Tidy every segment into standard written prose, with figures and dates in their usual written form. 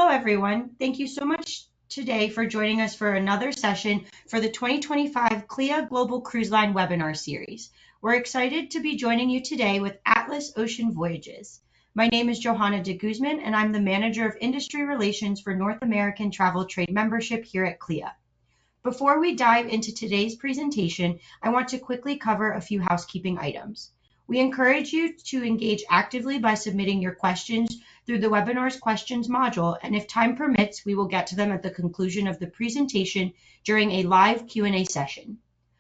Hello, everyone. Thank you so much today for joining us for another session for the 2025 CLIA Global Cruise Line webinar series. We're excited to be joining you today with Atlas Ocean Voyages. My name is Johanna de Guzman, and I'm the Manager of Industry Relations for North American Travel Trade Membership here at CLIA. Before we dive into today's presentation, I want to quickly cover a few housekeeping items. We encourage you to engage actively by submitting your questions through the webinar's questions module, and if time permits, we will get to them at the conclusion of the presentation during a live Q&A session.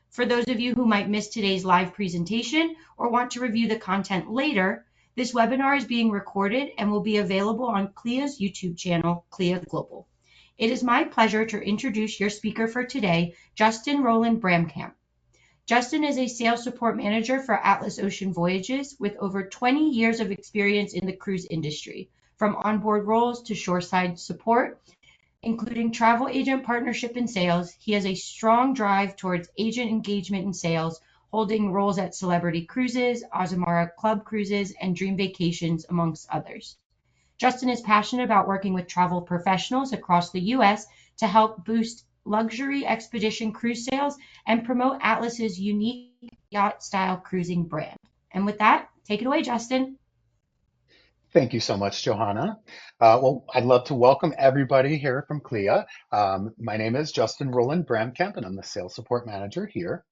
For those of you who might miss today's live presentation or want to review the content later, this webinar is being recorded and will be available on CLIA's YouTube channel, CLIA Global. It is my pleasure to introduce your speaker for today, Justin Roland Bramkamp. Justin is a sales support manager for Atlas Ocean Voyages with over 20 years of experience in the cruise industry, from onboard roles to shoreside support, including travel agent partnership and sales. He has a strong drive towards agent engagement and sales, holding roles at Celebrity Cruises, Azamara Club Cruises, and Dream Vacations, amongst others. Justin is passionate about working with travel professionals across the U.S. to help boost luxury expedition cruise sales and promote Atlas's unique yacht-style cruising brand. And with that, take it away, Justin. Thank you so much, Johanna. I'd love to welcome everybody here from CLIA. My name is Justin Roland Bramkamp, and I'm the Sales Support Manager here.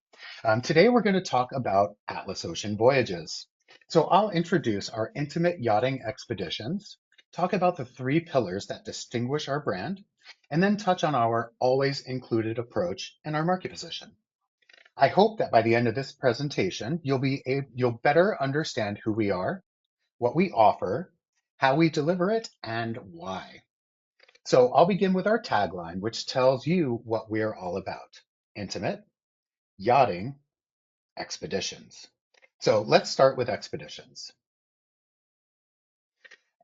Today, we're going to talk about Atlas Ocean Voyages. So I'll introduce our intimate yachting expeditions, talk about the three pillars that distinguish our brand, and then touch on our always included approach and our market position. I hope that by the end of this presentation, you'll better understand who we are, what we offer, how we deliver it, and why. So I'll begin with our tagline, which tells you what we're all about: intimate, yachting, expeditions. So let's start with expeditions.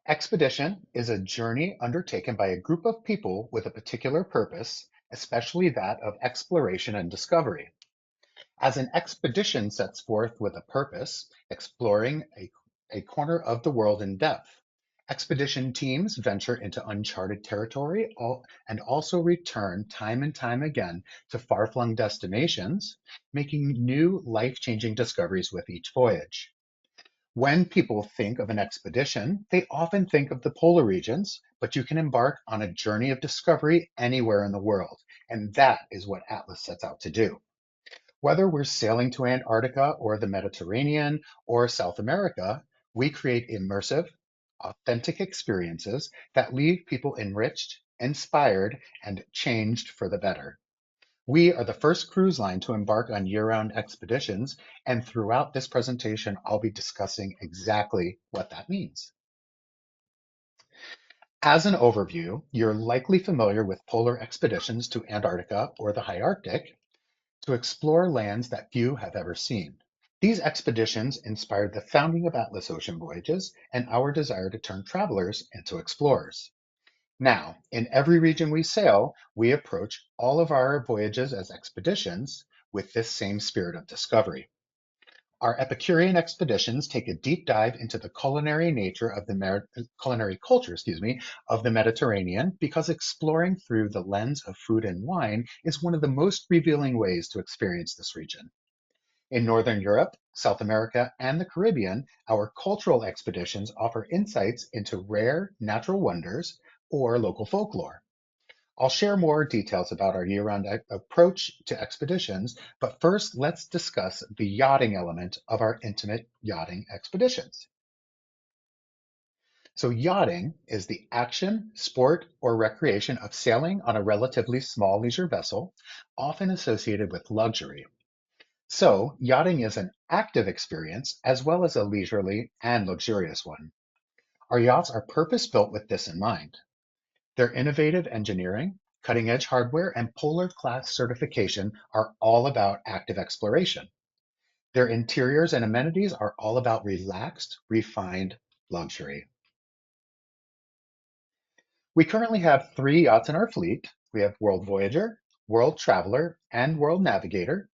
Expedition is a journey undertaken by a group of people with a particular purpose, especially that of exploration and discovery. As an expedition sets forth with a purpose, exploring a corner of the world in depth, expedition teams venture into uncharted territory and also return time and time again to far-flung destinations, making new life-changing discoveries with each voyage. When people think of an expedition, they often think of the polar regions, but you can embark on a journey of discovery anywhere in the world, and that is what Atlas sets out to do. Whether we're sailing to Antarctica or the Mediterranean or South America, we create immersive, authentic experiences that leave people enriched, inspired, and changed for the better. We are the first cruise line to embark on year-round expeditions, and throughout this presentation, I'll be discussing exactly what that means. As an overview, you're likely familiar with polar expeditions to Antarctica or the high Arctic to explore lands that few have ever seen. These expeditions inspired the founding of Atlas Ocean Voyages and our desire to turn travelers into explorers. Now, in every region we sail, we approach all of our voyages as expeditions with this same spirit of discovery. Our Epicurean expeditions take a deep dive into the culinary nature of culinary culture, of the Mediterranean, because exploring through the lens of food and wine is one of the most revealing ways to experience this region. In Northern Europe, South America, and the Caribbean, our cultural expeditions offer insights into rare natural wonders or local folklore. I'll share more details about our year-round approach to expeditions, but first let's discuss the yachting element of our intimate yachting expeditions. So yachting is the action, sport, or recreation of sailing on a relatively small leisure vessel, often associated with luxury. So yachting is an active experience as well as a leisurely and luxurious one. Our yachts are purpose-built with this in mind. Their innovative engineering, cutting-edge hardware, and polar class certification are all about active exploration. Their interiors and amenities are all about relaxed, refined luxury. We currently have 3 yachts in our fleet. We have World Voyager, World Traveler, and World Navigator.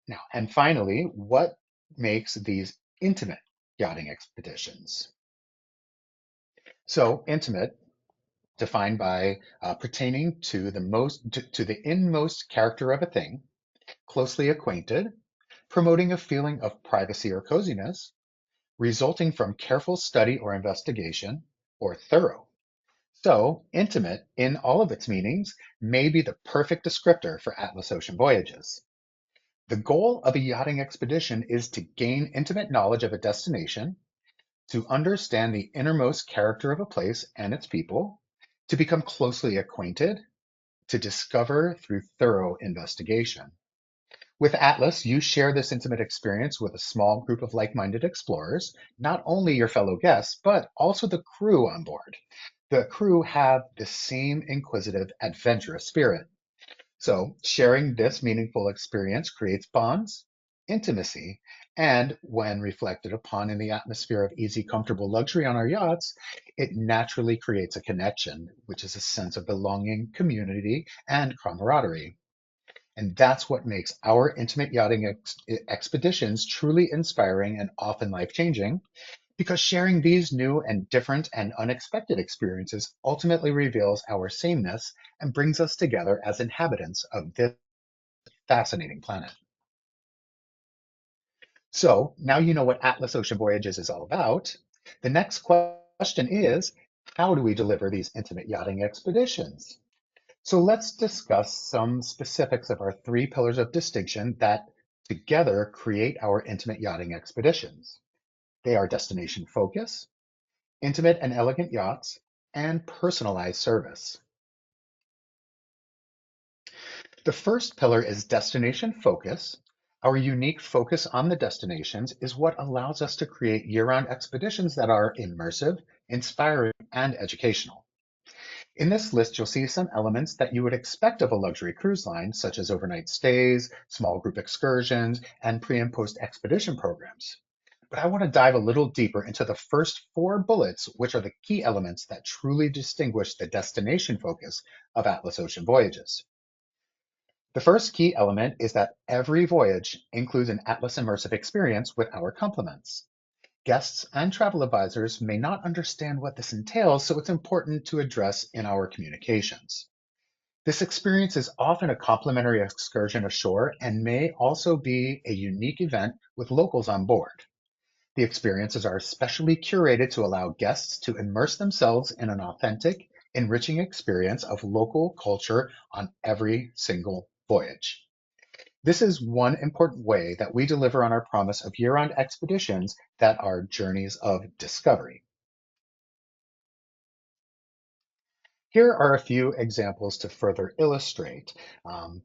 Now, and finally, what makes these intimate yachting expeditions? So intimate defined by pertaining to to the inmost character of a thing, closely acquainted, promoting a feeling of privacy or coziness, resulting from careful study or investigation, or thorough. So, intimate, in all of its meanings, may be the perfect descriptor for Atlas Ocean Voyages. The goal of a yachting expedition is to gain intimate knowledge of a destination, to understand the innermost character of a place and its people, to become closely acquainted, to discover through thorough investigation. With Atlas, you share this intimate experience with a small group of like minded explorers, not only your fellow guests, but also the crew on board. The crew have the same inquisitive, adventurous spirit. So, sharing this meaningful experience creates bonds, intimacy, and when reflected upon in the atmosphere of easy, comfortable luxury on our yachts, it naturally creates a connection, which is a sense of belonging, community, and camaraderie. And that's what makes our intimate yachting expeditions truly inspiring and often life changing, because sharing these new and different and unexpected experiences ultimately reveals our sameness and brings us together as inhabitants of this fascinating planet. So now you know what Atlas Ocean Voyages is all about. The next question is, how do we deliver these intimate yachting expeditions? So let's discuss some specifics of our three pillars of distinction that together create our intimate yachting expeditions. They are destination focus, intimate and elegant yachts, and personalized service. The first pillar is destination focus. Our unique focus on the destinations is what allows us to create year-round expeditions that are immersive, inspiring, and educational. In this list, you'll see some elements that you would expect of a luxury cruise line, such as overnight stays, small group excursions, and pre and post expedition programs. But I want to dive a little deeper into the first four bullets, which are the key elements that truly distinguish the destination focus of Atlas Ocean Voyages. The first key element is that every voyage includes an Atlas immersive experience with our complements. Guests and travel advisors may not understand what this entails, so it's important to address in our communications. This experience is often a complimentary excursion ashore and may also be a unique event with locals on board. The experiences are specially curated to allow guests to immerse themselves in an authentic, enriching experience of local culture on every single voyage. This is one important way that we deliver on our promise of year-round expeditions that are journeys of discovery. Here are a few examples to further illustrate. Um,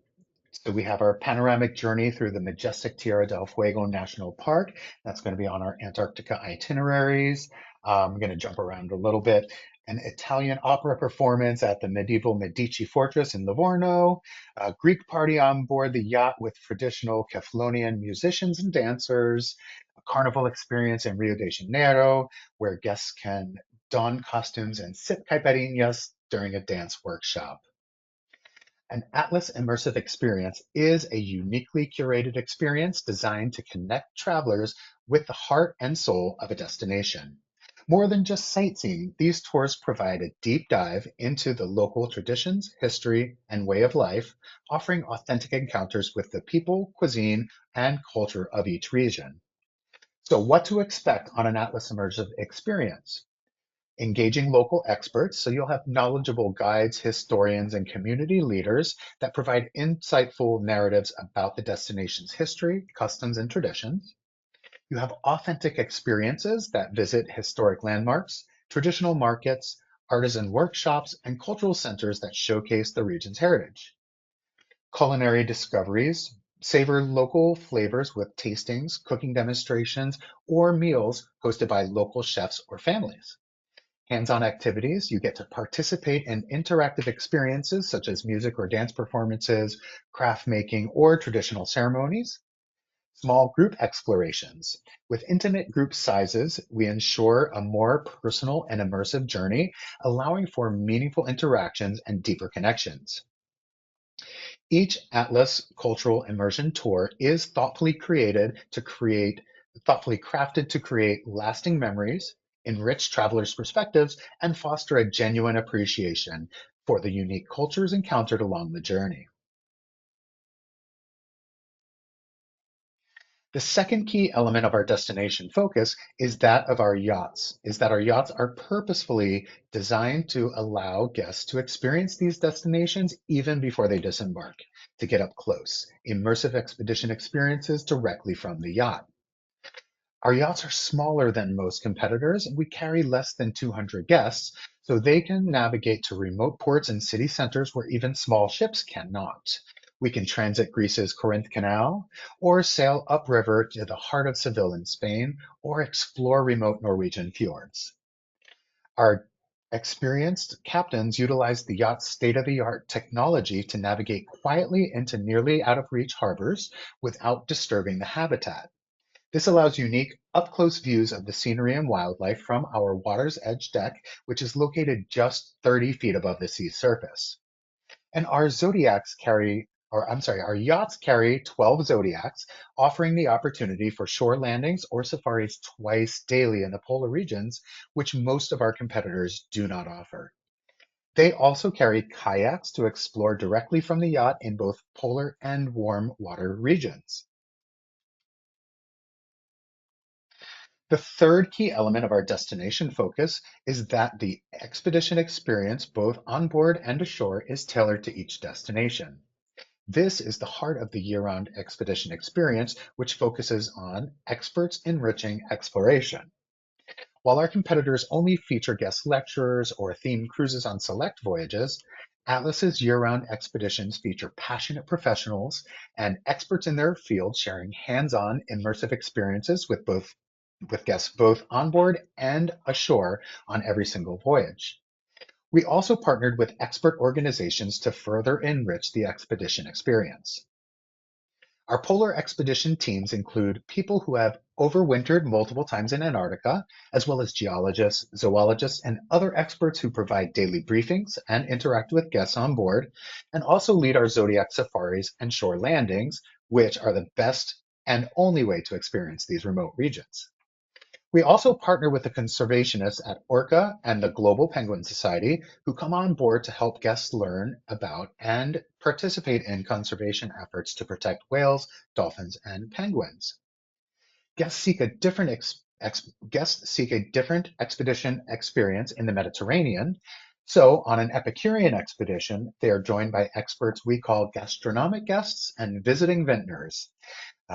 So we have our panoramic journey through the majestic Tierra del Fuego National Park. That's going to be on our Antarctica itineraries. I'm going to jump around a little bit. An Italian opera performance at the medieval Medici fortress in Livorno, a Greek party on board the yacht with traditional Keflonian musicians and dancers, a carnival experience in Rio de Janeiro, where guests can don costumes and sip caipirinhas during a dance workshop. An Atlas immersive experience is a uniquely curated experience designed to connect travelers with the heart and soul of a destination. More than just sightseeing, these tours provide a deep dive into the local traditions, history, and way of life, offering authentic encounters with the people, cuisine, and culture of each region. So, what to expect on an Atlas immersive experience? Engaging local experts, so you'll have knowledgeable guides, historians, and community leaders that provide insightful narratives about the destination's history, customs, and traditions. You have authentic experiences that visit historic landmarks, traditional markets, artisan workshops, and cultural centers that showcase the region's heritage. Culinary discoveries, savor local flavors with tastings, cooking demonstrations, or meals hosted by local chefs or families. Hands-on activities, you get to participate in interactive experiences such as music or dance performances, craft making, or traditional ceremonies. Small group explorations. With intimate group sizes, we ensure a more personal and immersive journey, allowing for meaningful interactions and deeper connections. Each Atlas cultural immersion tour is thoughtfully crafted to create lasting memories, enrich travelers' perspectives, and foster a genuine appreciation for the unique cultures encountered along the journey. The second key element of our destination focus is that our yachts are purposefully designed to allow guests to experience these destinations even before they disembark, to get up close, immersive expedition experiences directly from the yacht. Our yachts are smaller than most competitors. We carry less than 200 guests, so they can navigate to remote ports and city centers where even small ships cannot. We can transit Greece's Corinth Canal, or sail upriver to the heart of Seville in Spain, or explore remote Norwegian fjords. Our experienced captains utilize the yacht's state-of-the-art technology to navigate quietly into nearly out-of-reach harbors without disturbing the habitat. This allows unique up-close views of the scenery and wildlife from our water's edge deck, which is located just 30 feet above the sea surface. And our yachts carry 12 zodiacs, offering the opportunity for shore landings or safaris twice daily in the polar regions, which most of our competitors do not offer. They also carry kayaks to explore directly from the yacht in both polar and warm water regions. The third key element of our destination focus is that the expedition experience, both on board and ashore, is tailored to each destination. This is the heart of the year-round expedition experience, which focuses on experts enriching exploration. While our competitors only feature guest lecturers or themed cruises on select voyages, Atlas's year-round expeditions feature passionate professionals and experts in their field sharing hands-on immersive experiences with guests both on board and ashore on every single voyage. We also partnered with expert organizations to further enrich the expedition experience. Our polar expedition teams include people who have overwintered multiple times in Antarctica, as well as geologists, zoologists, and other experts who provide daily briefings and interact with guests on board, and also lead our zodiac safaris and shore landings, which are the best and only way to experience these remote regions. We also partner with the conservationists at Orca and the Global Penguin Society, who come on board to help guests learn about and participate in conservation efforts to protect whales, dolphins, and penguins. Guests seek a different expedition experience in the Mediterranean. So, on an Epicurean expedition, they are joined by experts we call gastronomic guests and visiting vintners.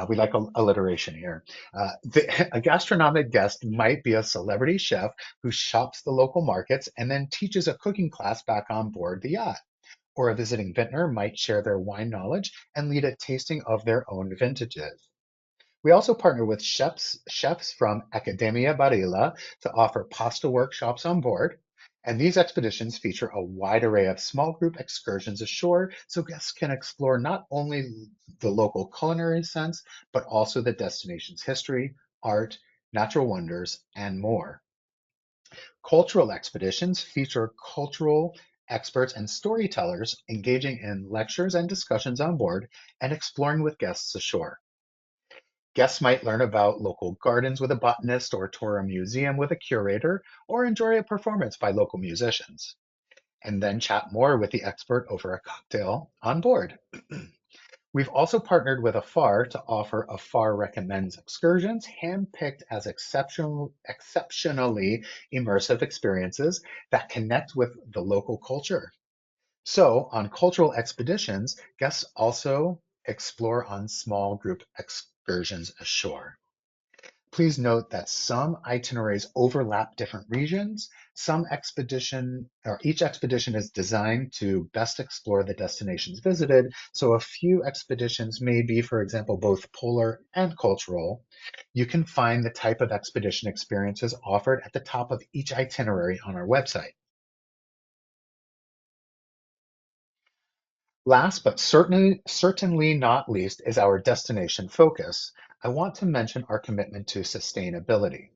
We like alliteration here. A gastronomic guest might be a celebrity chef who shops the local markets and then teaches a cooking class back on board the yacht. Or a visiting vintner might share their wine knowledge and lead a tasting of their own vintages. We also partner with chefs from Academia Barilla to offer pasta workshops on board. And these expeditions feature a wide array of small group excursions ashore so guests can explore not only the local culinary sense, but also the destination's history, art, natural wonders, and more. Cultural expeditions feature cultural experts and storytellers engaging in lectures and discussions on board and exploring with guests ashore. Guests might learn about local gardens with a botanist or tour a museum with a curator or enjoy a performance by local musicians, and then chat more with the expert over a cocktail on board. We've also partnered with AFAR to offer AFAR Recommends excursions, handpicked as exceptionally immersive experiences that connect with the local culture. So, on cultural expeditions, guests also explore on small group excursions ashore. Please note that some itineraries overlap different regions. Each expedition is designed to best explore the destinations visited. So a few expeditions may be, for example, both polar and cultural. You can find the type of expedition experiences offered at the top of each itinerary on our website. Last but certainly not least is our destination focus. I want to mention our commitment to sustainability.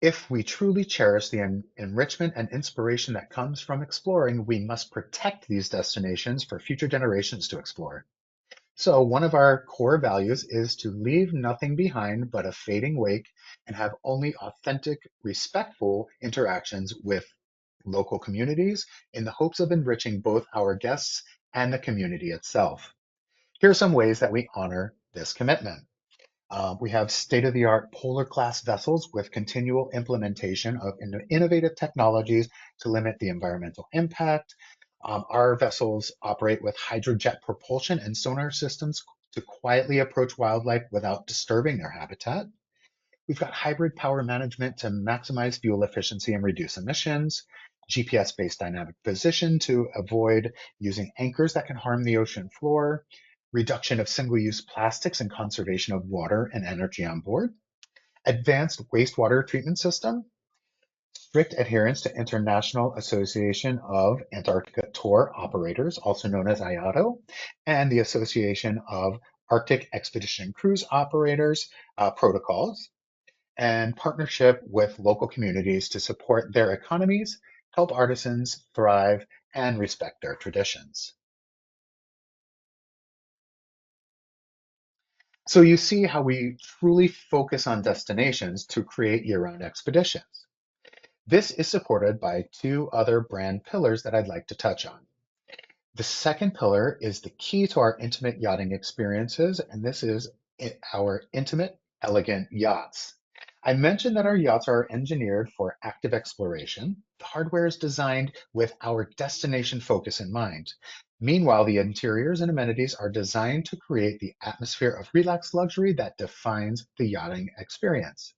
If we truly cherish the enrichment and inspiration that comes from exploring, we must protect these destinations for future generations to explore. So, one of our core values is to leave nothing behind but a fading wake and have only authentic, respectful interactions with local communities in the hopes of enriching both our guests and the community itself. Here are some ways that we honor this commitment. We have state-of-the-art polar class vessels with continual implementation of innovative technologies to limit the environmental impact. Our vessels operate with hydrojet propulsion and sonar systems to quietly approach wildlife without disturbing their habitat. We've got hybrid power management to maximize fuel efficiency and reduce emissions, GPS-based dynamic position to avoid using anchors that can harm the ocean floor, reduction of single-use plastics and conservation of water and energy on board, advanced wastewater treatment system, strict adherence to International Association of Antarctica Tour Operators, also known as IATO, and the Association of Arctic Expedition Cruise Operators protocols, and partnership with local communities to support their economies, help artisans thrive, and respect their traditions. So you see how we truly focus on destinations to create year-round expeditions. This is supported by two other brand pillars that I'd like to touch on. The second pillar is the key to our intimate yachting experiences, and this is our intimate, elegant yachts. I mentioned that our yachts are engineered for active exploration. The hardware is designed with our destination focus in mind. Meanwhile, the interiors and amenities are designed to create the atmosphere of relaxed luxury that defines the yachting experience.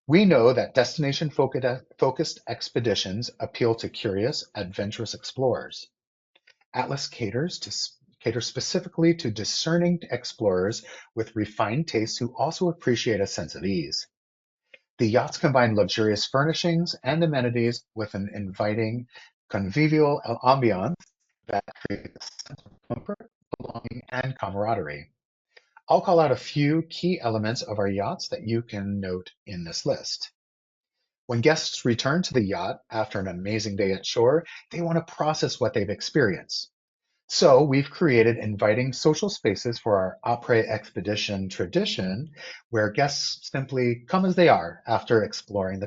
We know that destination focused expeditions appeal to curious, adventurous explorers. Atlas caters specifically to discerning explorers with refined tastes who also appreciate a sense of ease. The yachts combine luxurious furnishings and amenities with an inviting, convivial ambiance that creates a sense of comfort, belonging, and camaraderie. I'll call out a few key elements of our yachts that you can note in this list. When guests return to the yacht after an amazing day at shore, they want to process what they've experienced. So we've created inviting social spaces for our après expedition tradition, where guests simply come as they are after exploring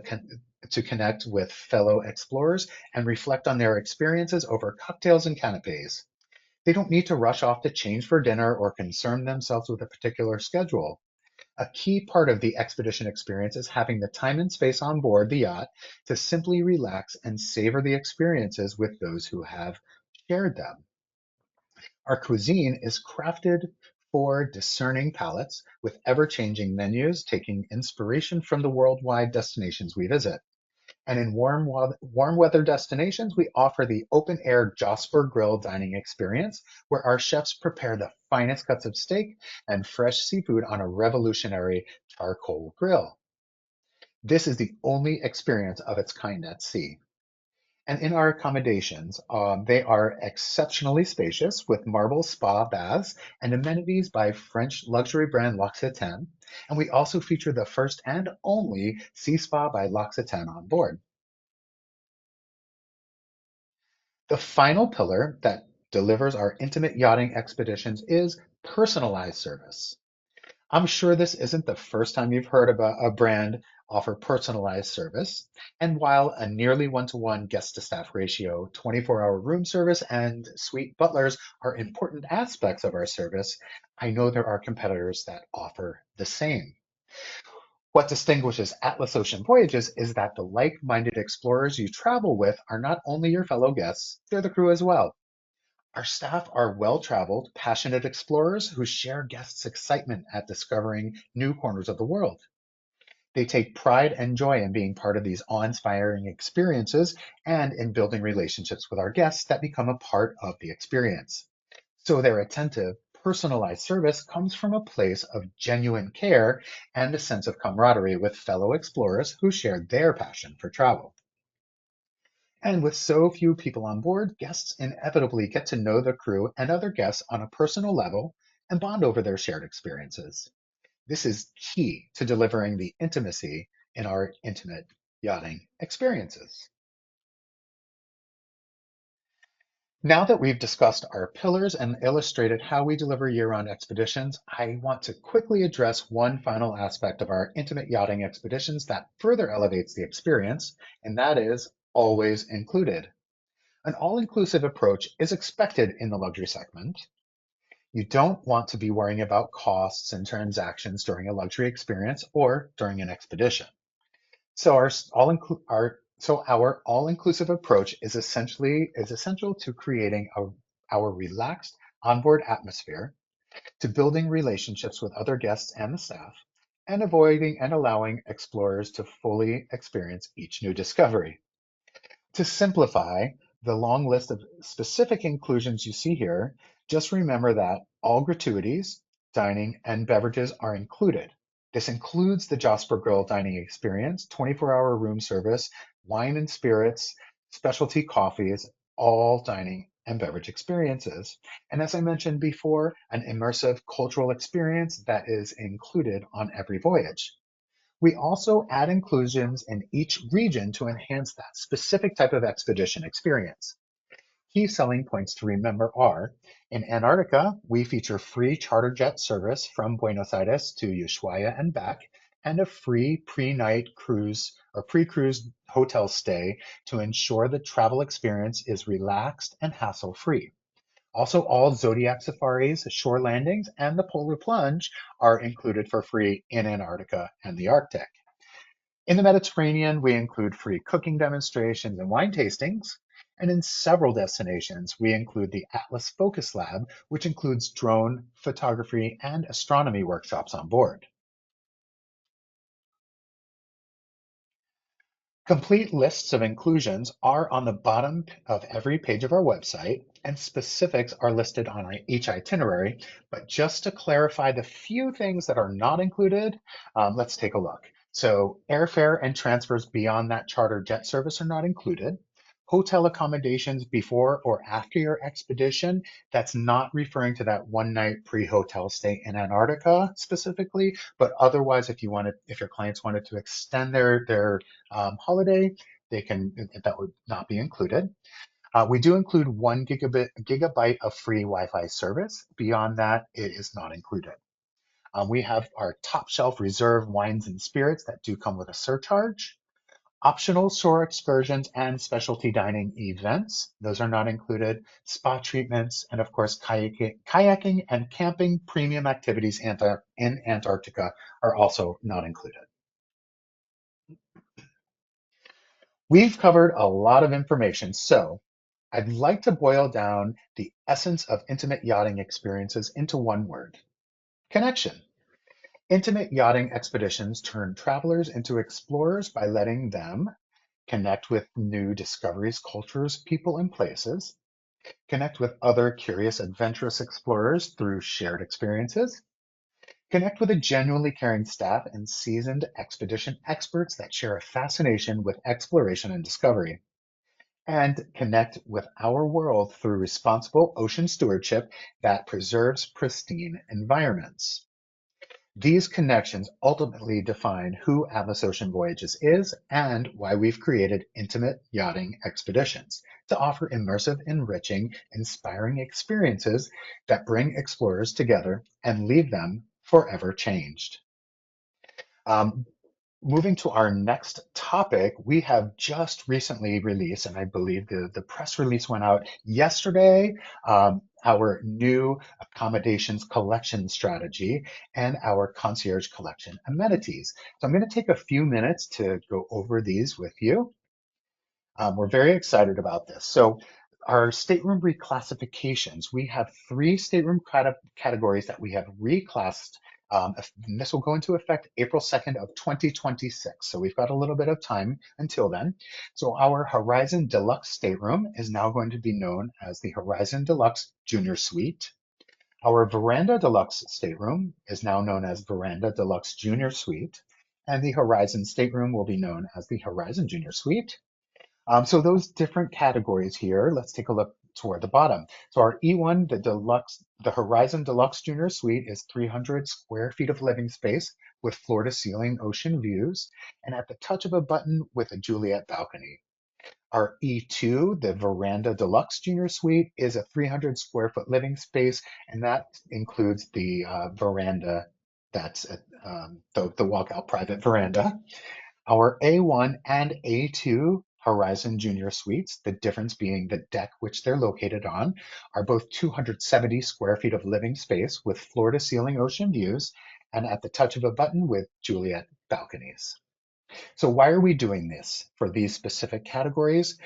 to connect with fellow explorers and reflect on their experiences over cocktails and canapes. They don't need to rush off to change for dinner or concern themselves with a particular schedule. A key part of the expedition experience is having the time and space on board the yacht to simply relax and savor the experiences with those who have shared them. Our cuisine is crafted for discerning palates, with ever-changing menus taking inspiration from the worldwide destinations we visit. And in warm weather destinations, we offer the open air Jasper Grill dining experience, where our chefs prepare the finest cuts of steak and fresh seafood on a revolutionary charcoal grill. This is the only experience of its kind at sea. And in our accommodations, they are exceptionally spacious with marble spa baths and amenities by French luxury brand L'Occitane. And we also feature the first and only Sea Spa by L'Occitane on board. The final pillar that delivers our intimate yachting expeditions is personalized service. I'm sure this isn't the first time you've heard about a brand offer personalized service. And while a nearly one-to-one guest-to-staff ratio, 24-hour room service, and suite butlers are important aspects of our service, I know there are competitors that offer the same. What distinguishes Atlas Ocean Voyages is that the like-minded explorers you travel with are not only your fellow guests, they're the crew as well. Our staff are well-traveled, passionate explorers who share guests' excitement at discovering new corners of the world. They take pride and joy in being part of these awe-inspiring experiences and in building relationships with our guests that become a part of the experience. So their attentive, personalized service comes from a place of genuine care and a sense of camaraderie with fellow explorers who share their passion for travel. And with so few people on board, guests inevitably get to know the crew and other guests on a personal level and bond over their shared experiences. This is key to delivering the intimacy in our intimate yachting experiences. Now that we've discussed our pillars and illustrated how we deliver year-round expeditions, I want to quickly address one final aspect of our intimate yachting expeditions that further elevates the experience, and that is always included. An all-inclusive approach is expected in the luxury segment. You don't want to be worrying about costs and transactions during a luxury experience or during an expedition. So our all-inclusive approach is essential to creating our relaxed onboard atmosphere, to building relationships with other guests and the staff, and avoiding and allowing explorers to fully experience each new discovery. To simplify the long list of specific inclusions you see here, just remember that all gratuities, dining, and beverages are included. This includes the Jasper Grill dining experience, 24-hour room service, wine and spirits, specialty coffees, all dining and beverage experiences. And as I mentioned before, an immersive cultural experience that is included on every voyage. We also add inclusions in each region to enhance that specific type of expedition experience. Key selling points to remember are, in Antarctica, we feature free charter jet service from Buenos Aires to Ushuaia and back, and a free pre-night cruise or pre-cruise hotel stay to ensure the travel experience is relaxed and hassle-free. Also, all Zodiac safaris, shore landings, and the polar plunge are included for free in Antarctica and the Arctic. In the Mediterranean, we include free cooking demonstrations and wine tastings. And in several destinations, we include the Atlas Focus Lab, which includes drone photography and astronomy workshops on board. Complete lists of inclusions are on the bottom of every page of our website, and specifics are listed on each itinerary. But just to clarify the few things that are not included, let's take a look. So airfare and transfers beyond that charter jet service are not included. Hotel accommodations before or after your expedition, that's not referring to that one night pre-hotel stay in Antarctica specifically, but otherwise, if your clients wanted to extend their holiday, that would not be included. We do include 1 gigabyte of free Wi-Fi service. Beyond that, it is not included. We have our top shelf reserve wines and spirits that do come with a surcharge. Optional shore excursions and specialty dining events, those are not included. Spa treatments, and of course, kayaking and camping premium activities in Antarctica are also not included. We've covered a lot of information, so I'd like to boil down the essence of intimate yachting experiences into one word: connection. Intimate yachting expeditions turn travelers into explorers by letting them connect with new discoveries, cultures, people, and places, connect with other curious, adventurous explorers through shared experiences, connect with a genuinely caring staff and seasoned expedition experts that share a fascination with exploration and discovery, and connect with our world through responsible ocean stewardship that preserves pristine environments. These connections ultimately define who Atlas Ocean Voyages is and why we've created intimate yachting expeditions to offer immersive, enriching, inspiring experiences that bring explorers together and leave them forever changed. Um, Moving to our next topic, we have just recently released, and I believe the press release went out yesterday, our new accommodations collection strategy and our concierge collection amenities. So I'm going to take a few minutes to go over these with you. We're very excited about this. So our stateroom reclassifications, we have three stateroom categories that we have reclassed. And this will go into effect April 2nd of 2026. So we've got a little bit of time until then. So our Horizon Deluxe stateroom is now going to be known as the Horizon Deluxe Junior Suite. Our Veranda Deluxe stateroom is now known as Veranda Deluxe Junior Suite. And the Horizon stateroom will be known as the Horizon Junior Suite. So those different categories here, let's take a look toward the bottom. So our E1, the Horizon Deluxe Junior Suite is 300 square feet of living space with floor to ceiling ocean views, and at the touch of a button with a Juliet balcony. Our E2, the Veranda Deluxe Junior Suite, is a 300 square foot living space, and that includes the veranda that's at, the walkout private veranda. Our A1 and A2 Horizon Junior Suites, the difference being the deck which they're located on, are both 270 square feet of living space with floor to ceiling ocean views and at the touch of a button with Juliet balconies. So why are we doing this for these specific categories?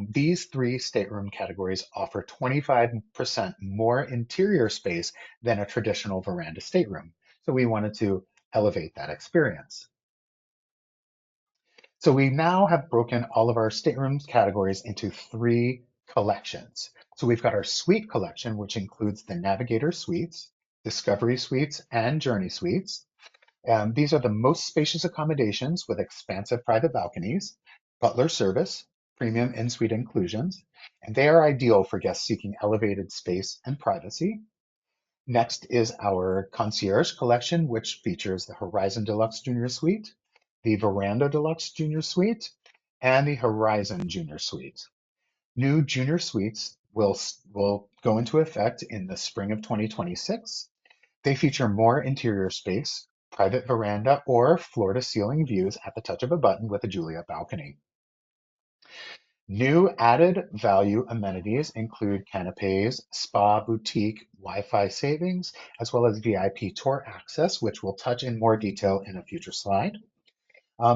These three stateroom categories offer 25% more interior space than a traditional veranda stateroom. So we wanted to elevate that experience. So we now have broken all of our staterooms categories into three collections. So we've got our suite collection, which includes the Navigator suites, Discovery suites, and Journey suites. These are the most spacious accommodations with expansive private balconies, butler service, premium in-suite inclusions, and they are ideal for guests seeking elevated space and privacy. Next is our Concierge Collection, which features the Horizon Deluxe Junior Suite, the Veranda Deluxe Junior Suite, and the Horizon Junior Suite. New Junior Suites will go into effect in the spring of 2026. They feature more interior space, private veranda, or floor-to-ceiling views at the touch of a button with a Juliet balcony. New added value amenities include canapes, spa, boutique, Wi-Fi savings, as well as VIP tour access, which we'll touch in more detail in a future slide.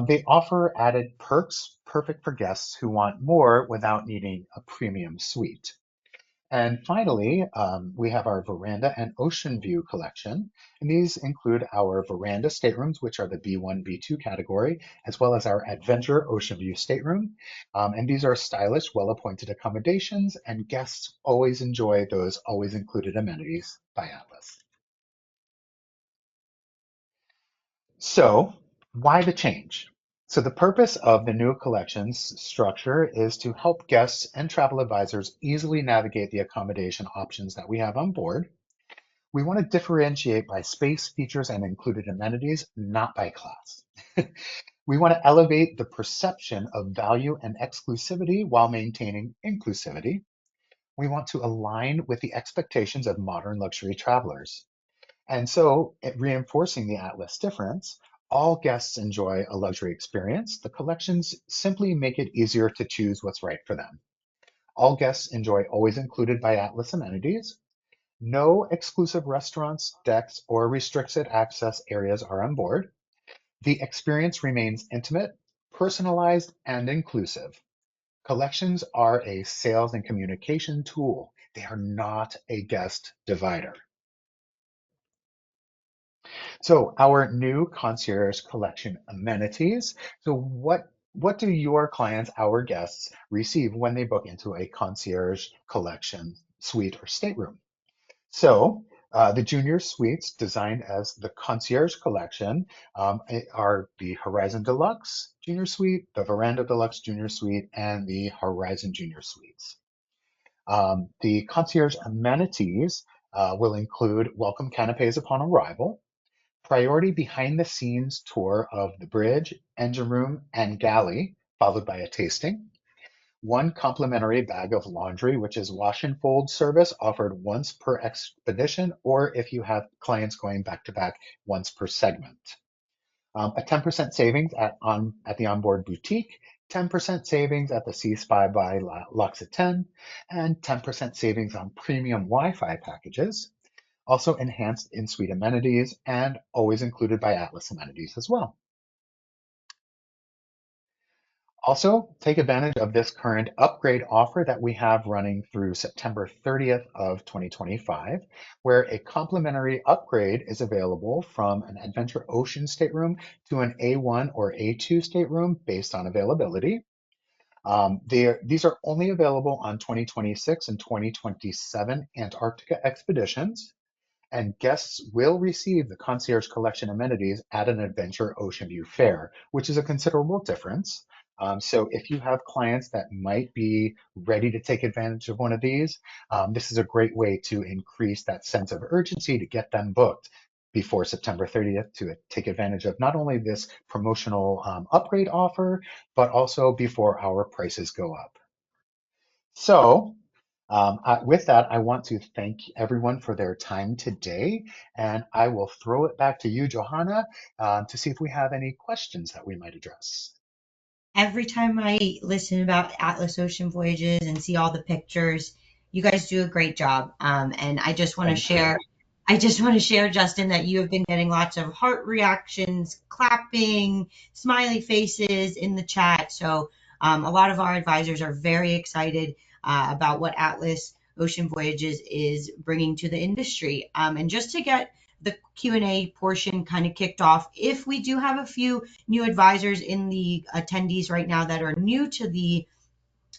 They offer added perks perfect for guests who want more without needing a premium suite. And finally, we have our veranda and ocean view collection. And these include our veranda staterooms, which are the B1, B2 category, as well as our adventure ocean view stateroom. And these are stylish, well-appointed accommodations, and guests always enjoy those always included amenities by Atlas. So why the change? So the purpose of the new collections structure is to help guests and travel advisors easily navigate the accommodation options that we have on board. We want to differentiate by space, features, and included amenities, not by class. We want to elevate the perception of value and exclusivity while maintaining inclusivity. We want to align with the expectations of modern luxury travelers. And so, reinforcing the Atlas difference, all guests enjoy a luxury experience. The collections simply make it easier to choose what's right for them. All guests enjoy always included by Atlas amenities. No exclusive restaurants, decks, or restricted access areas are on board. The experience remains intimate, personalized, and inclusive. Collections are a sales and communication tool. They are not a guest divider. So our new concierge collection amenities. So what do your clients, our guests, receive when they book into a concierge collection suite or stateroom? So the junior suites designed as the concierge collection are the Horizon Deluxe Junior Suite, the Veranda Deluxe Junior Suite, and the Horizon Junior Suites. The concierge amenities will include welcome canapes upon arrival, priority behind the scenes tour of the bridge, engine room, and galley, followed by a tasting. One complimentary bag of laundry, which is wash and fold service offered once per expedition, or if you have clients going back to back, once per segment. A 10% savings at the onboard boutique, 10% savings at the Sea Spy by L'Occitane, and 10% savings on premium Wi-Fi packages. Also enhanced in-suite amenities and always included by Atlas amenities as well. Also, take advantage of this current upgrade offer that we have running through September 30th of 2025, where a complimentary upgrade is available from an Adventure Ocean stateroom to an A1 or A2 stateroom based on availability. These are only available on 2026 and 2027 Antarctica expeditions, and guests will receive the Concierge Collection amenities at an Adventure Ocean View fare, which is a considerable difference. So if you have clients that might be ready to take advantage of one of these, this is a great way to increase that sense of urgency to get them booked before September 30th to take advantage of not only this promotional upgrade offer, but also before our prices go up. So, with that, I want to thank everyone for their time today, and I will throw it back to you, Johanna, to see if we have any questions that we might address. Every time I listen about Atlas Ocean Voyages and see all the pictures, you guys do a great job. And Thank you. I just want to share, Justin, that you have been getting lots of heart reactions, clapping, smiley faces in the chat. So a lot of our advisors are very excited about what Atlas Ocean Voyages is bringing to the industry. And just to get the Q&A portion kind of kicked off, if we do have a few new advisors in the attendees right now that are new to the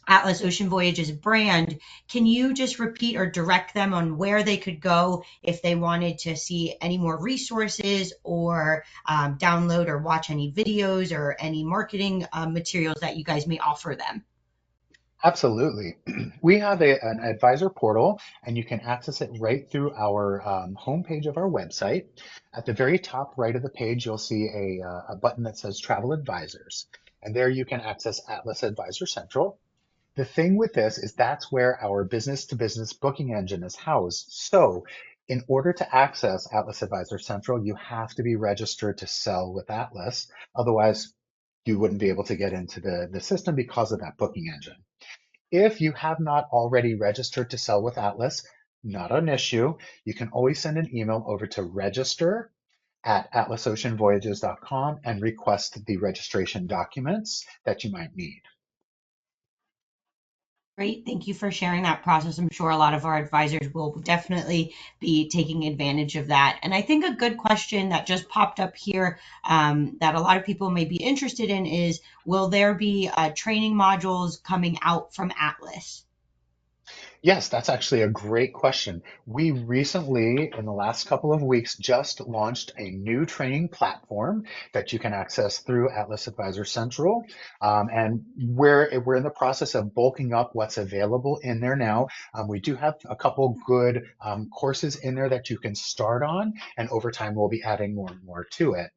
Atlas Ocean Voyages brand, can you just repeat or direct them on where they could go if they wanted to see any more resources or download or watch any videos or any marketing materials that you guys may offer them? Absolutely. We have an advisor portal, and you can access it right through our homepage of our website. At the very top right of the page, you'll see a button that says Travel Advisors, and there you can access Atlas Advisor Central. The thing with this is that's where our business to business booking engine is housed. So, in order to access Atlas Advisor Central, you have to be registered to sell with Atlas. Otherwise, you wouldn't be able to get into the system because of that booking engine. If you have not already registered to sell with Atlas, not an issue. You can always send an email over to register@atlasoceanvoyages.com and request the registration documents that you might need. Great. Thank you for sharing that process. I'm sure a lot of our advisors will definitely be taking advantage of that. And I think a good question that just popped up here that a lot of people may be interested in is, will there be training modules coming out from Atlas? Yes, that's actually a great question. We recently, in the last couple of weeks, just launched a new training platform that you can access through Atlas Advisor Central. And we're in the process of bulking up what's available in there now. We do have a couple good courses in there that you can start on, and over time we'll be adding more and more to it.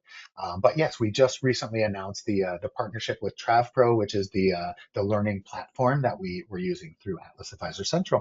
But yes, we just recently announced the partnership with TravPro, which is the learning platform that we're using through Atlas Advisor Central.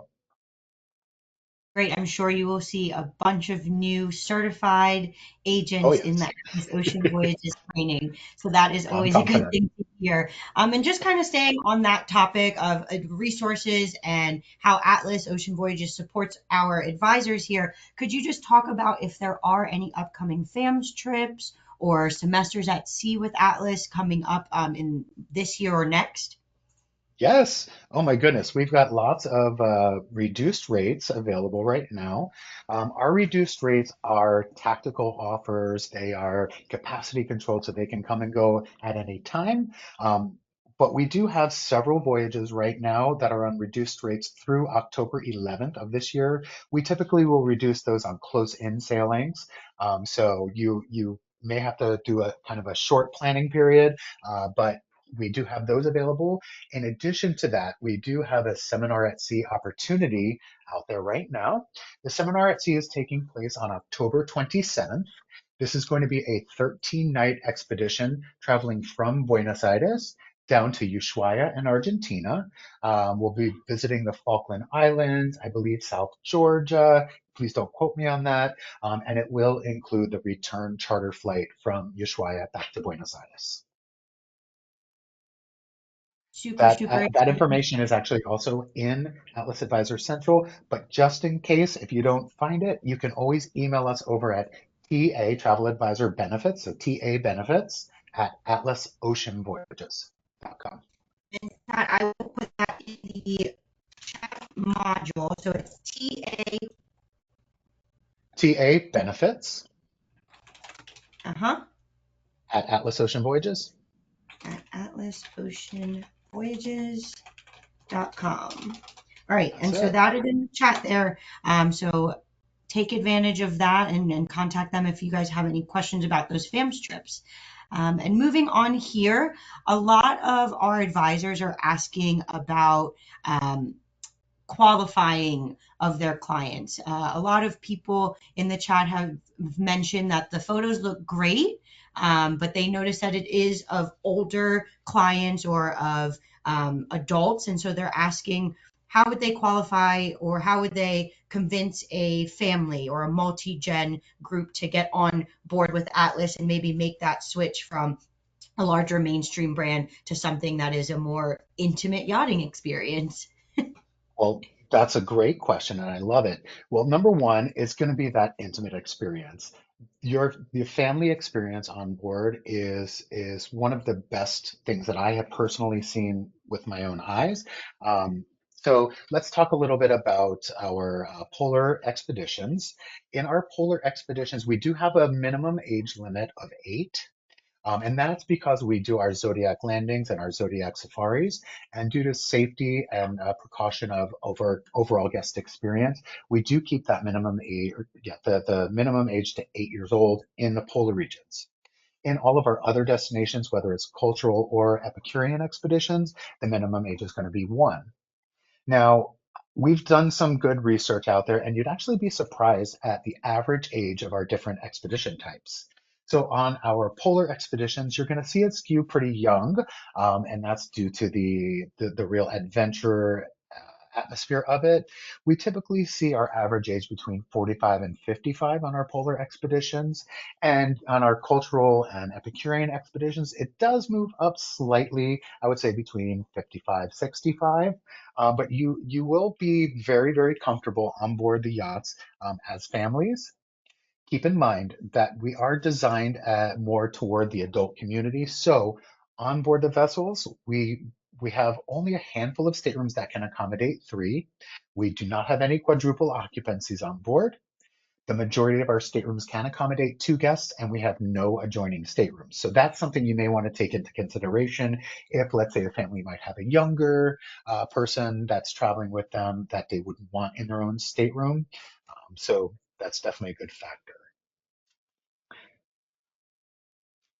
Great. I'm sure you will see a bunch of new certified Oh agents in the yes, Atlas Ocean Voyages training. So that is I'm always a good confident. thing to hear. And just kind of staying on that topic of resources and how Atlas Ocean Voyages supports our advisors here, could you just talk about if there are any upcoming FAMS trips or semesters at sea with Atlas coming up in this year or next? Yes. Oh my goodness. We've got lots of reduced rates available right now. Our reduced rates are tactical offers. They are capacity controlled, so they can come and go at any time. But we do have several voyages right now that are on reduced rates through October 11th of this year. We typically will reduce those on close-in sailings. So you may have to do a kind of a short planning period, but we do have those available. In addition to that, we do have a Seminar at Sea opportunity out there right now. The Seminar at Sea is taking place on October 27th. This is going to be a 13-night expedition traveling from Buenos Aires down to Ushuaia in Argentina. We'll be visiting the Falkland Islands, I believe South Georgia. Please don't quote me on that. And it will include the return charter flight from Ushuaia back to Buenos Aires. Super, That super that exciting. information is actually also in Atlas Advisor Central, but just in case if you don't find it, you can always email us over at TA Travel Advisor Benefits, so TA Benefits at atlasoceanvoyages.com. And that I will put that in the module. So it's TA, TA Benefits uh-huh, at Atlas Ocean Voyages. at atlasoceanvoyages.com. All right, That's and so it. that is in the chat there. So take advantage of that and contact them if you guys have any questions about those FAMS trips. And moving on here, a lot of our advisors are asking about qualifying of their clients. A lot of people in the chat have mentioned that the photos look great, but they notice that it is of older clients or of adults. And so they're asking, how would they qualify or how would they convince a family or a multi-gen group to get on board with Atlas and maybe make that switch from a larger mainstream brand to something that is a more intimate yachting experience? Well, that's a great question, and I love it. Well, number one is going to be that intimate experience. Your family experience on board is one of the best things that I have personally seen with my own eyes. Um, so let's talk a little bit about our polar expeditions. In our polar expeditions, we do have a minimum age limit of 8. And that's because we do our Zodiac landings and our Zodiac safaris. And due to safety and precaution of overall guest experience, we do keep that minimum age, the minimum age to 8 years old in the polar regions. In all of our other destinations, whether it's cultural or Epicurean expeditions, the minimum age is going to be 1. Now, we've done some good research out there, and you'd actually be surprised at the average age of our different expedition types. So on our polar expeditions, you're going to see it skew pretty young, and that's due to the real adventure atmosphere of it. We typically see our average age between 45 and 55 on our polar expeditions. And on our cultural and Epicurean expeditions, it does move up slightly, I would say between 55, 65. But you will be very, very comfortable on board the yachts as families. Keep in mind that we are designed more toward the adult community. So on board the vessels, we have only a handful of staterooms that can accommodate 3. We do not have any quadruple occupancies on board. The majority of our staterooms can accommodate 2 guests, and we have no adjoining staterooms. So that's something you may want to take into consideration if, let's say, a family might have a younger person that's traveling with them that they would want in their own stateroom. So that's definitely a good factor.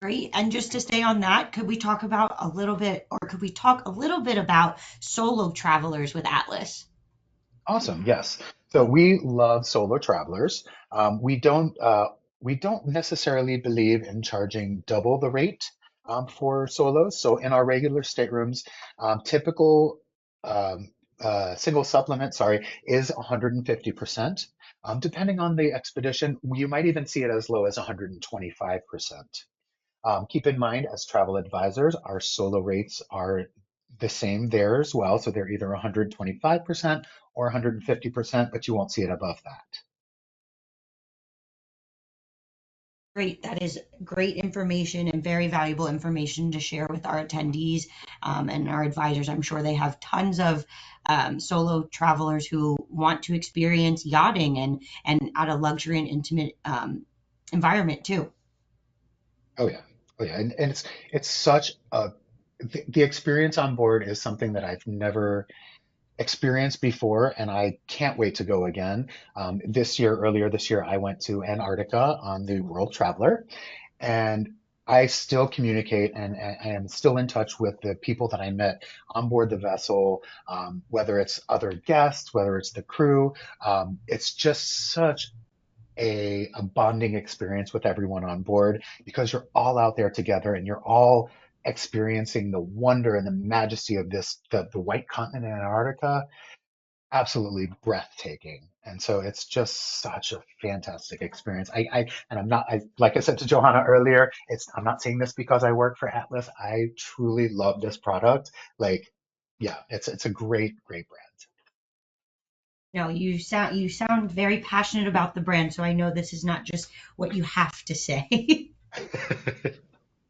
Great. And just to stay on that, could we talk about a little bit, or could we talk a little bit about solo travelers with Atlas? Awesome. Yes. So we love solo travelers. We don't necessarily believe in charging double the rate for solos. So in our regular staterooms, typical um, single supplement, sorry, is 150%. Depending on the expedition, you might even see it as low as 125%. Keep in mind, as travel advisors, our solo rates are the same there as well. So they're either 125% or 150%, but you won't see it above that. Great. That is great information and very valuable information to share with our attendees and our advisors. I'm sure they have tons of solo travelers who want to experience yachting and at a luxury and intimate environment too. Oh yeah. Oh yeah. And it's such the experience on board is something that I've never experienced before, and I can't wait to go again. Earlier this year, I went to Antarctica on the World Traveler, and I still communicate and I am still in touch with the people that I met on board the vessel, whether it's other guests, whether it's the crew. It's just such a bonding experience with everyone on board because you're all out there together and you're all experiencing the wonder and the majesty of the white continent in Antarctica. Absolutely breathtaking. And so it's just such a fantastic experience. And I'm not, like I said to Johanna earlier, I'm not saying this because I work for Atlas. I truly love this product. Like, yeah, it's a great, great brand. No, you sound very passionate about the brand, so I know this is not just what you have to say.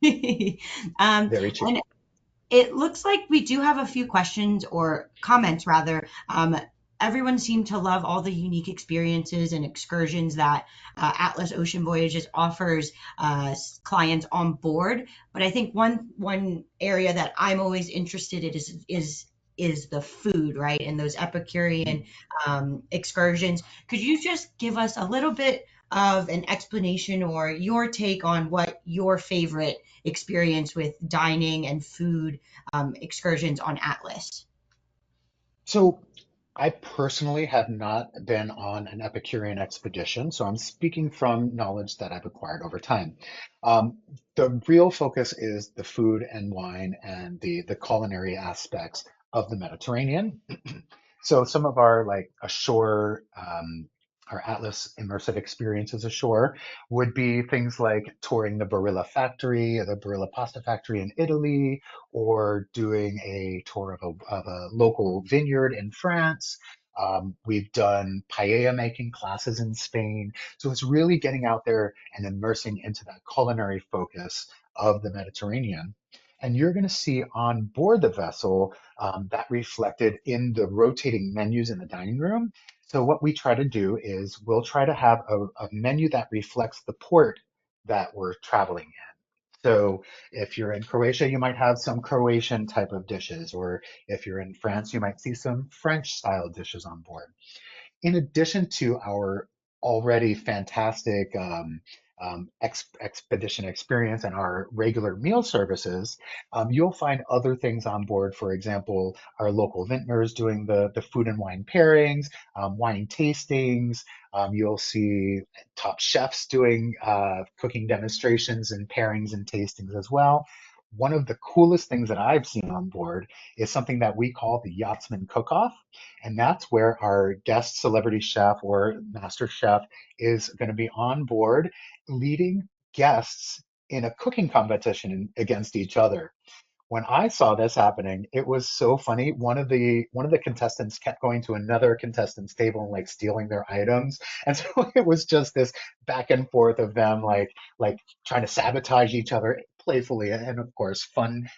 Very true. And it looks like we do have a few questions or comments rather. Everyone seemed to love all the unique experiences and excursions that Atlas Ocean Voyages offers clients on board. But I think one area that I'm always interested in is the food, right? And those Epicurean excursions. Could you just give us a little bit of an explanation or your take on what your favorite experience with dining and food excursions on Atlas? So I personally have not been on an Epicurean expedition, so I'm speaking from knowledge that I've acquired over time. Um, the real focus is the food and wine and the culinary aspects of the Mediterranean. So some of our like ashore, our Atlas immersive experiences ashore would be things like touring the Barilla factory or the Barilla pasta factory in Italy, or doing a tour of a local vineyard in France. We've done paella making classes in Spain. So it's really getting out there and immersing into that culinary focus of the Mediterranean. And you're going to see on board the vessel that reflected in the rotating menus in the dining room. So what we try to do is we'll try to have a menu that reflects the port that we're traveling in. So if you're in Croatia, you might have some Croatian type of dishes, or if you're in France, you might see some French style dishes on board. In addition to our already fantastic expedition experience and our regular meal services, you'll find other things on board. For example, our local vintners doing the food and wine pairings, wine tastings. You'll see top chefs doing cooking demonstrations and pairings and tastings as well. One of the coolest things that I've seen on board is something that we call the Yachtsman Cook-Off. And that's where our guest celebrity chef or master chef is going to be on board leading guests in a cooking competition against each other. When I saw this happening, it was so funny. One of the contestants kept going to another contestant's table and like stealing their items. And so it was just this back and forth of them like trying to sabotage each other playfully and of course fun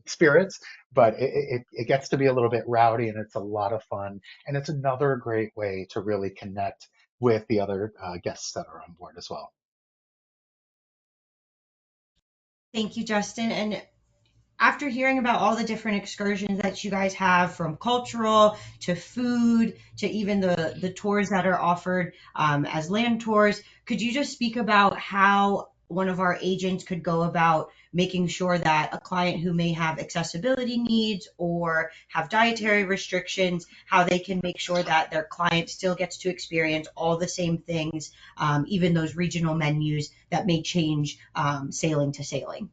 spirits. But it gets to be a little bit rowdy and it's a lot of fun. And it's another great way to really connect with the other guests that are on board as well. Thank you, Justin. And after hearing about all the different excursions that you guys have, from cultural to food to even the tours that are offered as land tours, could you just speak about how one of our agents could go about making sure that a client who may have accessibility needs or have dietary restrictions, how they can make sure that their client still gets to experience all the same things, even those regional menus that may change sailing to sailing?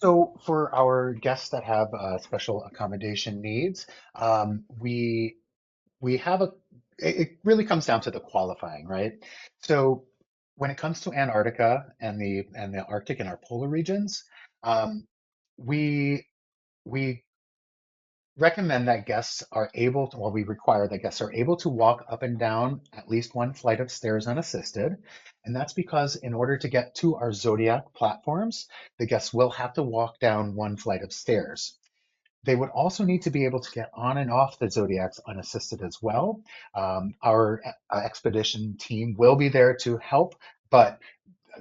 So for our guests that have special accommodation needs, we have it really comes down to the qualifying, right? So when it comes to Antarctica and the Arctic and our polar regions, um, we we recommend that guests are able to, well, we require that guests are able to walk up and down at least one flight of stairs unassisted. And that's because in order to get to our Zodiac platforms, the guests will have to walk down one flight of stairs. They would also need to be able to get on and off the Zodiacs unassisted as well. Our expedition team will be there to help, but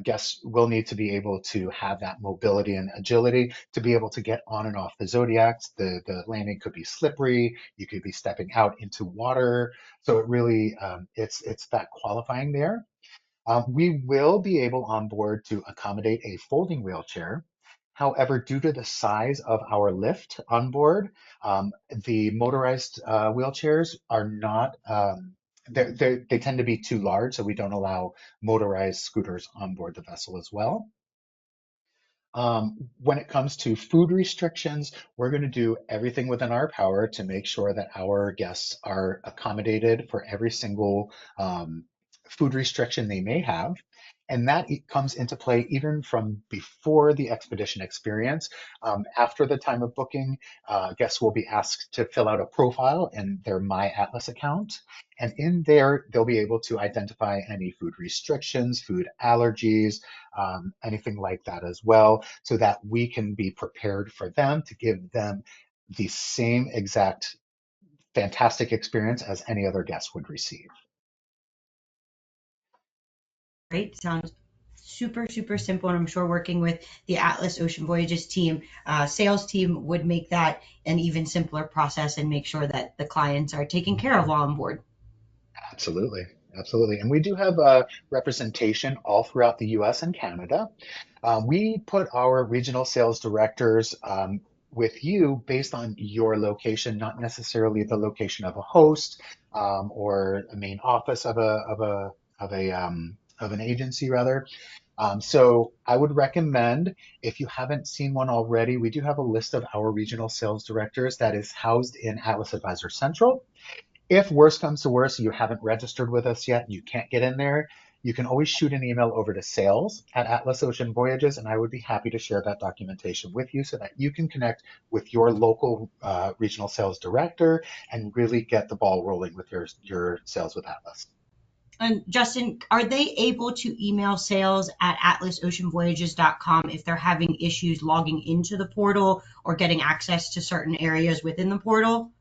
guests will need to be able to have that mobility and agility to be able to get on and off the Zodiacs. The landing could be slippery. You could be stepping out into water. So it really it's that qualifying there. We will be able on board to accommodate a folding wheelchair. However, due to the size of our lift on board, the motorized wheelchairs are not, they tend to be too large, so we don't allow motorized scooters on board the vessel as well. When it comes to food restrictions, we're going to do everything within our power to make sure that our guests are accommodated for every single food restriction they may have. And that comes into play even from before the expedition experience. After the time of booking, guests will be asked to fill out a profile in their My Atlas account. And in there, they'll be able to identify any food restrictions, food allergies, anything like that as well, so that we can be prepared for them to give them the same exact fantastic experience as any other guest would receive. Great. Sounds super, super simple. And I'm sure working with the Atlas Ocean Voyages team, sales team would make that an even simpler process and make sure that the clients are taken care of while on board. Absolutely. Absolutely. And we do have representation all throughout the US and Canada. We put our regional sales directors with you based on your location, not necessarily the location of a host or a main office of an agency rather. So I would recommend, if you haven't seen one already, we do have a list of our regional sales directors that is housed in Atlas Advisor Central. If worse comes to worse, you haven't registered with us yet, you can't get in there, you can always shoot an email over to sales at Atlas Ocean Voyages, and I would be happy to share that documentation with you so that you can connect with your local regional sales director and really get the ball rolling with your sales with Atlas. And Justin, are they able to email sales at atlasoceanvoyages.com if they're having issues logging into the portal or getting access to certain areas within the portal?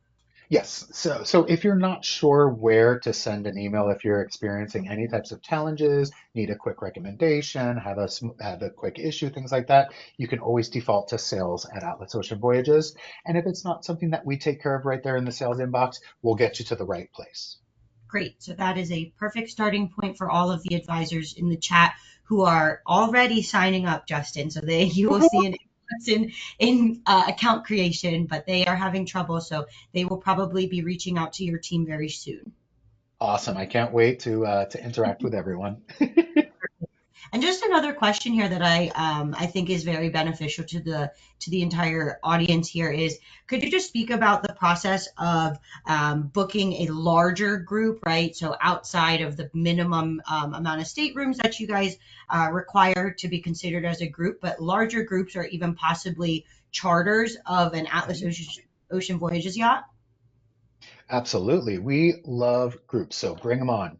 Yes. So if you're not sure where to send an email, if you're experiencing any types of challenges, need a quick recommendation, have a quick issue, things like that, you can always default to sales at Atlas Ocean Voyages. And if it's not something that we take care of right there in the sales inbox, we'll get you to the right place. Great. So that is a perfect starting point for all of the advisors in the chat who are already signing up, Justin. So they you will see an influx in account creation, but they are having trouble. So they will probably be reaching out to your team very soon. Awesome. I can't wait to interact with everyone. And just another question here that I think is very beneficial to the entire audience here is, could you just speak about the process of booking a larger group, right? So outside of the minimum amount of staterooms that you guys require to be considered as a group, but larger groups or even possibly charters of an Ocean Voyages yacht? Absolutely. We love groups, so bring them on.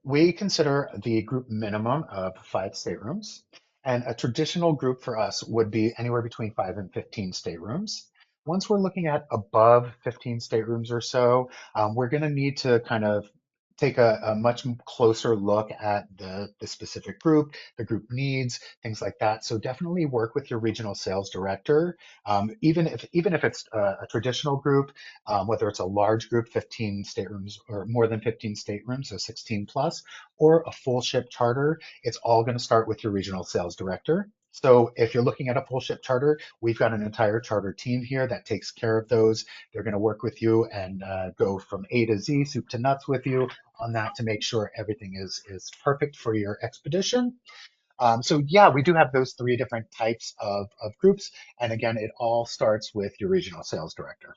We consider the group minimum of 5 staterooms, and a traditional group for us would be anywhere between 5 and 15 staterooms. Once we're looking at above 15 staterooms or so, we're going to need to kind of take a much closer look at the specific group, the group needs, things like that. So definitely work with your regional sales director. Even if it's a traditional group, whether it's a large group, 15 staterooms or more than 15 staterooms, so 16 plus, or a full ship charter, it's all going to start with your regional sales director. So if you're looking at a full ship charter, we've got an entire charter team here that takes care of those. They're going to work with you and go from A to Z, soup to nuts with you on that to make sure everything is perfect for your expedition. So yeah, we do have those 3 different types of groups. And again, it all starts with your regional sales director.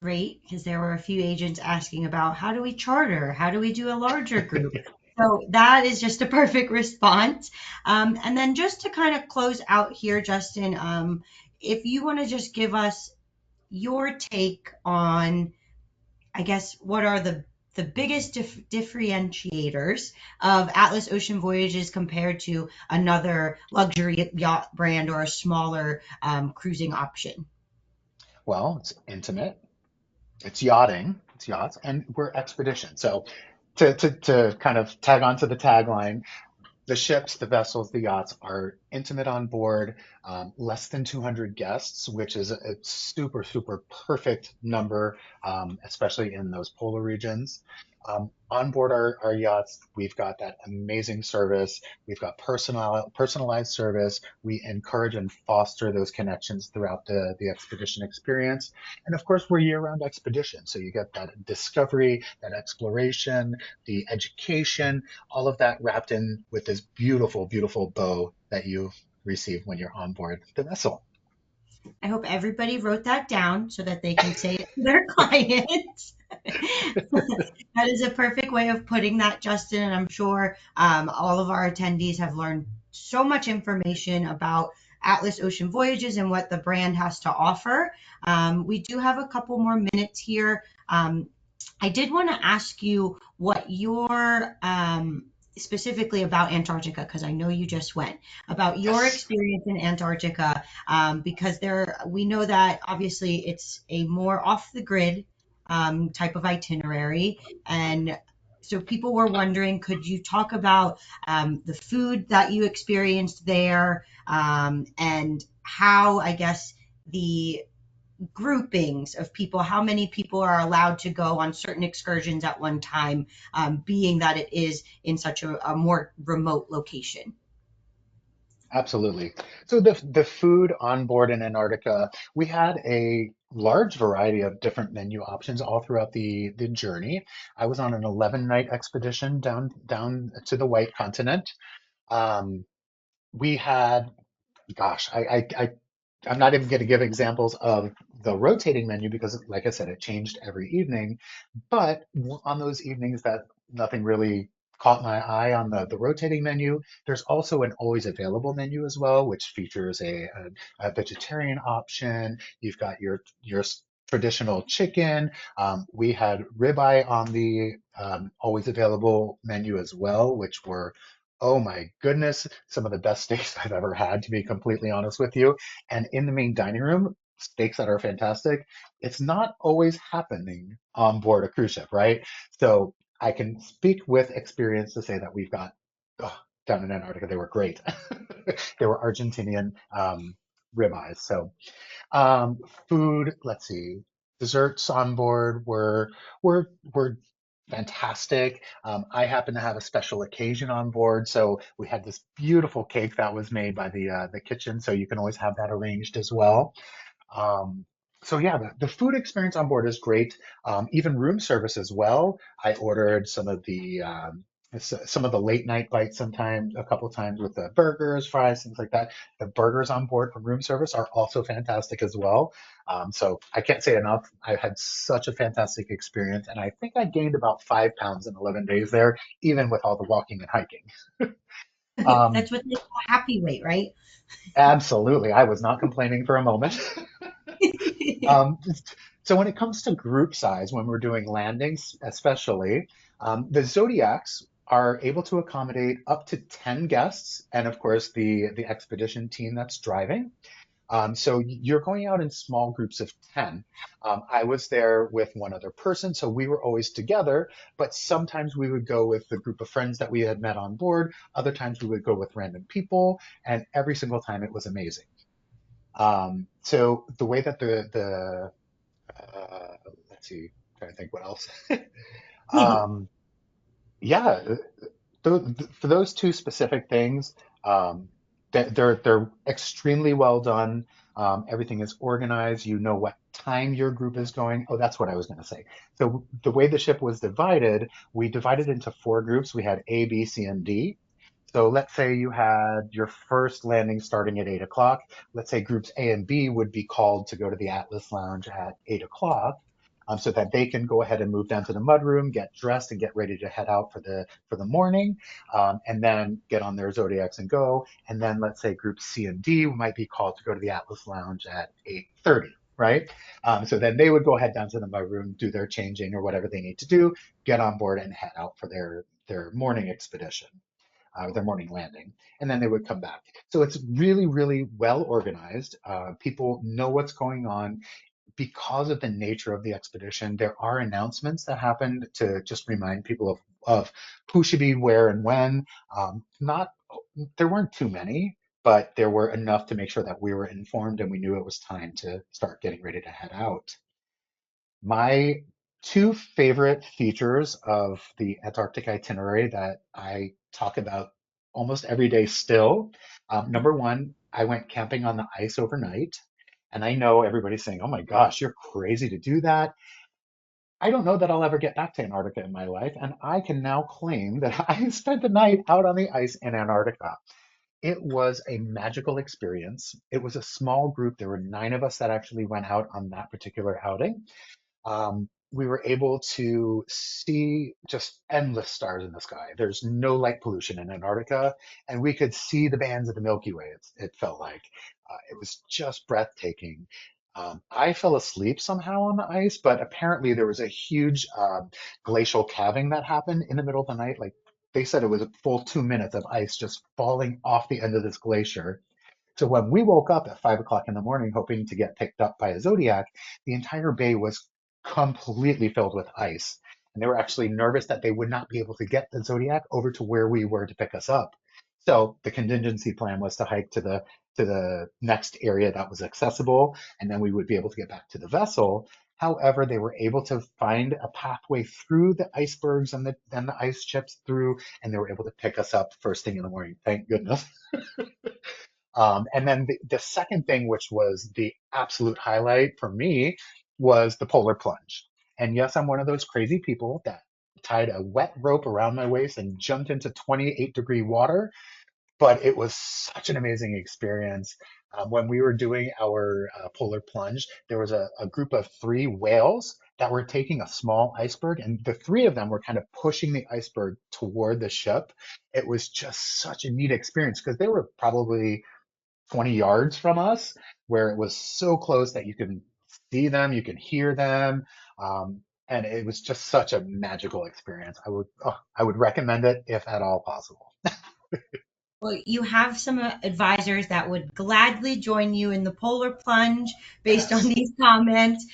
Great, because there were a few agents asking about how do we charter? How do we do a larger group? So that is just a perfect response. And then just to kind of close out here, Justin, if you want to just give us your take on, I guess, what are the biggest differentiators of Atlas Ocean Voyages compared to another luxury yacht brand or a smaller cruising option? Well, it's intimate, it's yachting, it's yachts, and we're expedition. So to kind of tag on to the tagline, the ships, the vessels, the yachts are intimate on board, less than 200 guests, which is a super, super perfect number, especially in those polar regions. On board our yachts, we've got that amazing service. We've got personalized service. We encourage and foster those connections throughout the expedition experience. And of course, we're year-round expedition. So you get that discovery, that exploration, the education, all of that wrapped in with this beautiful, beautiful bow that you receive when you're on board the vessel. I hope everybody wrote that down so that they can say it to their clients. That is a perfect way of putting that, Justin. And I'm sure all of our attendees have learned so much information about Atlas Ocean Voyages and what the brand has to offer. We do have a couple more minutes here. I did want to ask you what your specifically about Antarctica, because I know you just went, about your Yes. experience in Antarctica, because there we know that obviously it's a more off the grid type of itinerary, and so people were wondering, could you talk about the food that you experienced there, and how I guess the groupings of people, how many people are allowed to go on certain excursions at one time, being that it is in such a more remote location. Absolutely. So the food on board in Antarctica, we had a large variety of different menu options all throughout the journey. I was on an 11-night expedition down to the White Continent. Um, we had, gosh, I'm not even going to give examples of the rotating menu because, like I said, it changed every evening. But on those evenings that nothing really caught my eye on the rotating menu, there's also an always available menu as well, which features a vegetarian option. You've got your traditional chicken. We had ribeye on the always available menu as well, which were, oh my goodness, some of the best steaks I've ever had, to be completely honest with you. And in the main dining room, steaks that are fantastic. It's not always happening on board a cruise ship, right? So I can speak with experience to say that we've got, oh, down in Antarctica, they were great. They were Argentinian ribeyes. So um, food, let's see, desserts on board were fantastic. I happen to have a special occasion on board, so we had this beautiful cake that was made by the kitchen, so you can always have that arranged as well. Um, so yeah, the food experience on board is great. Even room service as well. I ordered some of the late night bites sometimes, a couple of times with the burgers, fries, things like that. The burgers on board from room service are also fantastic as well. So I can't say enough. I had such a fantastic experience, and I think I gained about 5 pounds in 11 days there, even with all the walking and hiking. Um, That's what they call happy weight, right? Absolutely, I was not complaining for a moment. Um, so when it comes to group size, when we're doing landings, especially, the Zodiacs are able to accommodate up to 10 guests, and of course the expedition team that's driving. So you're going out in small groups of 10. I was there with one other person, so we were always together, but sometimes we would go with the group of friends that we had met on board. Other times we would go with random people, and every single time it was amazing. So the way that let's see, trying to think what else. Um, yeah, for those two specific things, um, they're extremely well done. Everything is organized. You know what time your group is going. Oh, that's what I was going to say. So the way the ship was divided, we divided into four groups. We had A, B, C, and D. So let's say you had your first landing starting at 8 o'clock. Let's say groups A and B would be called to go to the Atlas Lounge at 8 o'clock, so that they can go ahead and move down to the mudroom, get dressed, and get ready to head out for the morning, and then get on their zodiacs and go. And then let's say groups C and D might be called to go to the Atlas Lounge at 8:30. Right. So then they would go ahead down to the mudroom, do their changing or whatever they need to do, get on board and head out for their morning expedition, their morning landing, and then they would come back. So it's really, really well organized. People know what's going on. Because of the nature of the expedition, there are announcements that happened to just remind people of who should be where and when. Not There weren't too many, but there were enough to make sure that we were informed and we knew it was time to start getting ready to head out. My two favorite features of the Antarctic itinerary that I talk about almost every day still. Number one, I went camping on the ice overnight. And I know everybody's saying, oh my gosh, you're crazy to do that. I don't know that I'll ever get back to Antarctica in my life. And I can now claim that I spent the night out on the ice in Antarctica. It was a magical experience. It was a small group. There were 9 of us that actually went out on that particular outing. We were able to see just endless stars in the sky. There's no light pollution in Antarctica, and we could see the bands of the Milky Way, it felt like. It was just breathtaking. I fell asleep somehow on the ice, but apparently there was a huge glacial calving that happened in the middle of the night. Like they said, it was a full 2 minutes of ice just falling off the end of this glacier. So when we woke up at 5 o'clock in the morning, hoping to get picked up by a Zodiac, the entire bay was completely filled with ice. And they were actually nervous that they would not be able to get the Zodiac over to where we were to pick us up. So the contingency plan was to hike to the next area that was accessible, and then we would be able to get back to the vessel. However, they were able to find a pathway through the icebergs and the ice chips through, and they were able to pick us up first thing in the morning. Thank goodness. And then the second thing, which was the absolute highlight for me, was the polar plunge. And yes, I'm one of those crazy people that tied a wet rope around my waist and jumped into 28-degree water, but it was such an amazing experience. When we were doing our polar plunge, there was a group of three whales that were taking a small iceberg, and the three of them were kind of pushing the iceberg toward the ship. It was just such a neat experience because they were probably 20 yards from us, where it was so close that you can see them, you can hear them. And it was just such a magical experience. I would recommend it if at all possible. Well, you have some advisors that would gladly join you in the polar plunge based on Yes. these comments.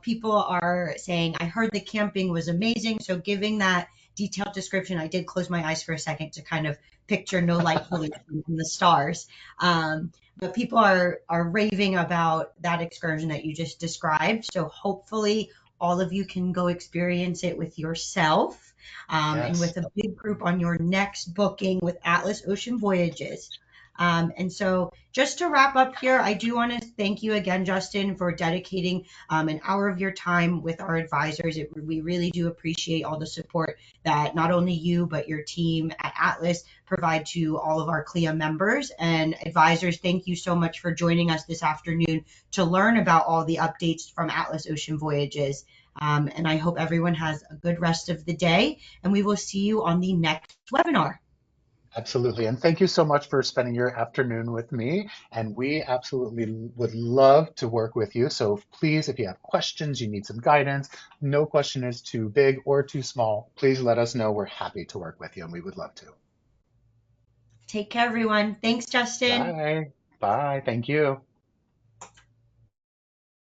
People are saying, I heard the camping was amazing. So, giving that detailed description, I did close my eyes for a second to kind of picture no light pollution in the stars. But people are raving about that excursion that you just described. So, hopefully, all of you can go experience it with yourself and Yes. with a big group on your next booking with Atlas Ocean Voyages. And so, just to wrap up here, I do want to thank you again, Justin, for dedicating an hour of your time with our advisors. We really do appreciate all the support that not only you, but your team at Atlas provide to all of our CLIA members and advisors. Thank you so much for joining us this afternoon to learn about all the updates from Atlas Ocean Voyages. And I hope everyone has a good rest of the day, and we will see you on the next webinar. Absolutely. And thank you so much for spending your afternoon with me. And we absolutely would love to work with you. So please, if you have questions, you need some guidance, no question is too big or too small. Please let us know. We're happy to work with you and we would love to. Take care, everyone. Thanks, Justin. Bye. Bye. Thank you.